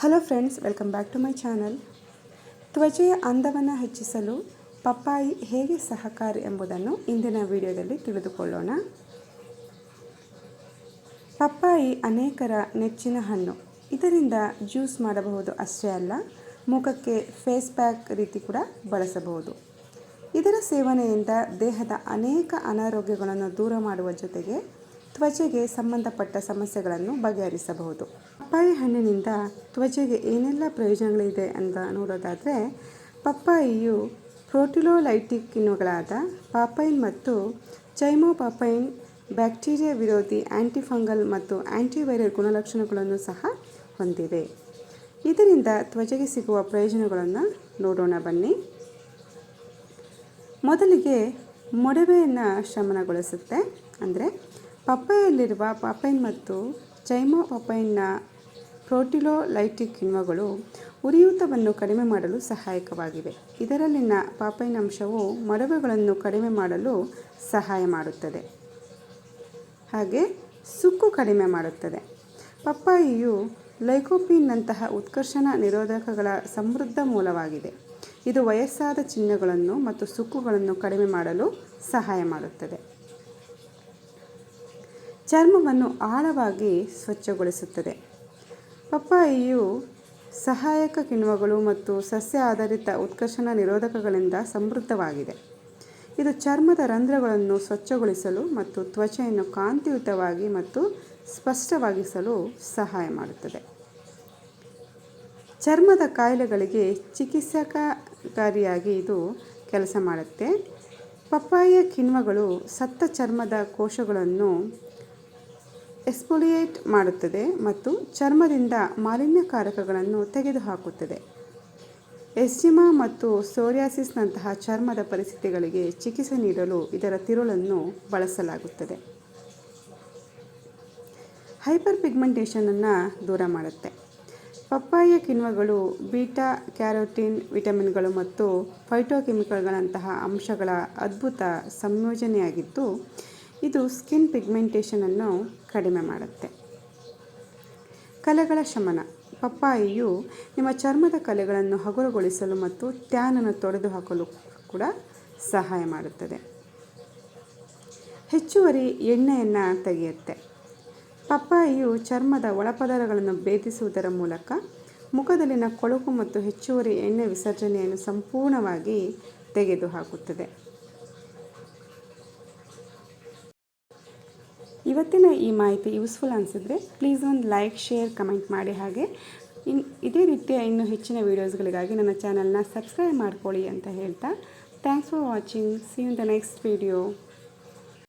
Hello friends, welcome back to my channel. ತ್ವಚೆಯ ಅಂದವನ್ನು ಹೆಚ್ಚಿಸಲು ಪಪ್ಪಾಯಿ ಹೇಗೆ ಸಹಕಾರಿ ಎಂಬುದನ್ನು ಇಂದಿನ ವಿಡಿಯೋದಲ್ಲಿ ತಿಳಿದುಕೊಳ್ಳೋಣ. ಪಪ್ಪಾಯಿ ಅನೇಕರ ನೆಚ್ಚಿನ ಹಣ್ಣು. ಇದರಿಂದ ಜ್ಯೂಸ್ ಮಾಡಬಹುದು ಅಷ್ಟೇ ಅಲ್ಲ, ಮುಖಕ್ಕೆ ಫೇಸ್ ಪ್ಯಾಕ್ ರೀತಿ ಕೂಡ ಬಳಸಬಹುದು. ಇದರ ಸೇವನೆಯಿಂದ ದೇಹದ ಅನೇಕ ಅನಾರೋಗ್ಯಗಳನ್ನು ದೂರ ಮಾಡುವ ಜೊತೆಗೆ ತ್ವಚೆಗೆ ಸಂಬಂಧಪಟ್ಟ ಸಮಸ್ಯೆಗಳನ್ನು ಬಗೆಹರಿಸಬಹುದು. ಪಪ್ಪಾಯಿ ಹಣ್ಣಿನಿಂದ ತ್ವಚೆಗೆ ಏನೆಲ್ಲ ಪ್ರಯೋಜನಗಳಿದೆ ಅಂತ ನೋಡೋದಾದರೆ, ಪಪ್ಪಾಯಿಯು ಪ್ರೋಟಿಲೋಲೈಟಿಕ್ ಕಿಣ್ವಗಳಾದ ಪಾಪೈನ್ ಮತ್ತು ಚೈಮೋಪಾಪೈನ್ ಬ್ಯಾಕ್ಟೀರಿಯಾ ವಿರೋಧಿ, ಆ್ಯಂಟಿಫಂಗಲ್ ಮತ್ತು ಆ್ಯಂಟಿವೈರಲ್ ಗುಣಲಕ್ಷಣಗಳನ್ನು ಸಹ ಹೊಂದಿವೆ. ಇದರಿಂದ ತ್ವಚೆಗೆ ಸಿಗುವ ಪ್ರಯೋಜನಗಳನ್ನು ನೋಡೋಣ ಬನ್ನಿ. ಮೊದಲಿಗೆ ಮೊಡವೆಯನ್ನು ಶಮನಗೊಳಿಸುತ್ತೆ. ಅಂದರೆ ಪಪ್ಪಾಯಲ್ಲಿರುವ ಪಾಪೈನ್ ಮತ್ತು ಚೈಮೋಪಾಪೈನ್ನ ಪ್ರೋಟಿಲೋಲೈಟಿಕ್ ಕಿಣ್ವಗಳು ಉರಿಯೂತವನ್ನು ಕಡಿಮೆ ಮಾಡಲು ಸಹಾಯಕವಾಗಿವೆ. ಇದರಲ್ಲಿನ ಪಾಪೈನ್ ಅಂಶವು ಮೊಡವೆಗಳನ್ನು ಕಡಿಮೆ ಮಾಡಲು ಸಹಾಯ ಮಾಡುತ್ತದೆ, ಹಾಗೆ ಸುಕ್ಕು ಕಡಿಮೆ ಮಾಡುತ್ತದೆ. ಪಪ್ಪಾಯಿಯು ಲೈಕೋಪೀನ್ನಂತಹ ಉತ್ಕರ್ಷಣ ನಿರೋಧಕಗಳ ಸಮೃದ್ಧ ಮೂಲವಾಗಿದೆ. ಇದು ವಯಸ್ಸಾದ ಚಿಹ್ನೆಗಳನ್ನು ಮತ್ತು ಸುಕ್ಕುಗಳನ್ನು ಕಡಿಮೆ ಮಾಡಲು ಸಹಾಯ ಮಾಡುತ್ತದೆ. ಚರ್ಮವನ್ನು ಆಳವಾಗಿ ಸ್ವಚ್ಛಗೊಳಿಸುತ್ತದೆ. ಪಪ್ಪಾಯಿಯು ಸಹಾಯಕ ಕಿಣ್ವಗಳು ಮತ್ತು ಸಸ್ಯ ಆಧಾರಿತ ಉತ್ಕರ್ಷಣ ನಿರೋಧಕಗಳಿಂದ ಸಮೃದ್ಧವಾಗಿದೆ. ಇದು ಚರ್ಮದ ರಂಧ್ರಗಳನ್ನು ಸ್ವಚ್ಛಗೊಳಿಸಲು ಮತ್ತು ತ್ವಚೆಯನ್ನು ಕಾಂತಿಯುತವಾಗಿ ಮತ್ತು ಸ್ಪಷ್ಟವಾಗಿಸಲು ಸಹಾಯ ಮಾಡುತ್ತದೆ. ಚರ್ಮದ ಕಾಯಿಲೆಗಳಿಗೆ ಚಿಕಿತ್ಸಕಾರಿಯಾಗಿ ಇದು ಕೆಲಸ ಮಾಡುತ್ತೆ. ಪಪ್ಪಾಯಿಯ ಕಿಣ್ವಗಳು ಸತ್ತ ಚರ್ಮದ ಕೋಶಗಳನ್ನು ಎಕ್ಸ್ಫೋಲಿಯೇಟ್ ಮಾಡುತ್ತದೆ ಮತ್ತು ಚರ್ಮದಿಂದ ಮಾಲಿನ್ಯಕಾರಕಗಳನ್ನು ತೆಗೆದುಹಾಕುತ್ತದೆ. ಎಸ್ಜಿಮಾ ಮತ್ತು ಸೋರಿಯಾಸಿಸ್ನಂತಹ ಚರ್ಮದ ಪರಿಸ್ಥಿತಿಗಳಿಗೆ ಚಿಕಿತ್ಸೆ ನೀಡಲು ಇದರ ತಿರುಳನ್ನು ಬಳಸಲಾಗುತ್ತದೆ. ಹೈಪರ್ ಪಿಗ್ಮೆಂಟೇಷನನ್ನು ದೂರ ಮಾಡುತ್ತೆ. ಪಪ್ಪಾಯಿಯ ಕಿಣ್ವಗಳು ಬೀಟಾ ಕ್ಯಾರೋಟಿನ್, ವಿಟಮಿನ್ಗಳು ಮತ್ತು ಫೈಟೋಕೆಮಿಕಲ್ಗಳಂತಹ ಅಂಶಗಳ ಅದ್ಭುತ ಸಂಯೋಜನೆಯಾಗಿದ್ದು, ಇದು ಸ್ಕಿನ್ ಪಿಗ್ಮೆಂಟೇಷನನ್ನು ಕಡಿಮೆ ಮಾಡುತ್ತೆ. ಕಲೆಗಳ ಶಮನ. ಪಪ್ಪಾಯಿಯು ನಿಮ್ಮ ಚರ್ಮದ ಕಲೆಗಳನ್ನು ಹಗುರಗೊಳಿಸಲು ಮತ್ತು ಟ್ಯಾನನ್ನು ತೊಡೆದುಹಾಕಲು ಕೂಡ ಸಹಾಯ ಮಾಡುತ್ತದೆ. ಹೆಚ್ಚುವರಿ ಎಣ್ಣೆಯನ್ನು ತೆಗೆಯುತ್ತೆ. ಪಪ್ಪಾಯಿಯು ಚರ್ಮದ ಒಳಪದರಗಳನ್ನು ಭೇದಿಸುವುದರ ಮೂಲಕ ಮುಖದಲ್ಲಿನ ಕೊಳಕು ಮತ್ತು ಹೆಚ್ಚುವರಿ ಎಣ್ಣೆ ವಿಸರ್ಜನೆಯನ್ನು ಸಂಪೂರ್ಣವಾಗಿ ತೆಗೆದುಹಾಕುತ್ತದೆ. ಇವತ್ತಿನ ಈ ಮಾಹಿತಿ ಯೂಸ್ಫುಲ್ ಅನಿಸಿದರೆ ಪ್ಲೀಸ್ ಒಂದು ಲೈಕ್, ಶೇರ್, ಕಮೆಂಟ್ ಮಾಡಿ. ಹಾಗೆ ಇದೇ ರೀತಿಯ ಇನ್ನೂ ಹೆಚ್ಚಿನ ವೀಡಿಯೋಸ್ಗಳಿಗಾಗಿ ನನ್ನ ಚಾನಲ್ನ ಸಬ್ಸ್ಕ್ರೈಬ್ ಮಾಡ್ಕೊಳ್ಳಿ ಅಂತ ಹೇಳ್ತಾ, thanks for watching. See you in the next video.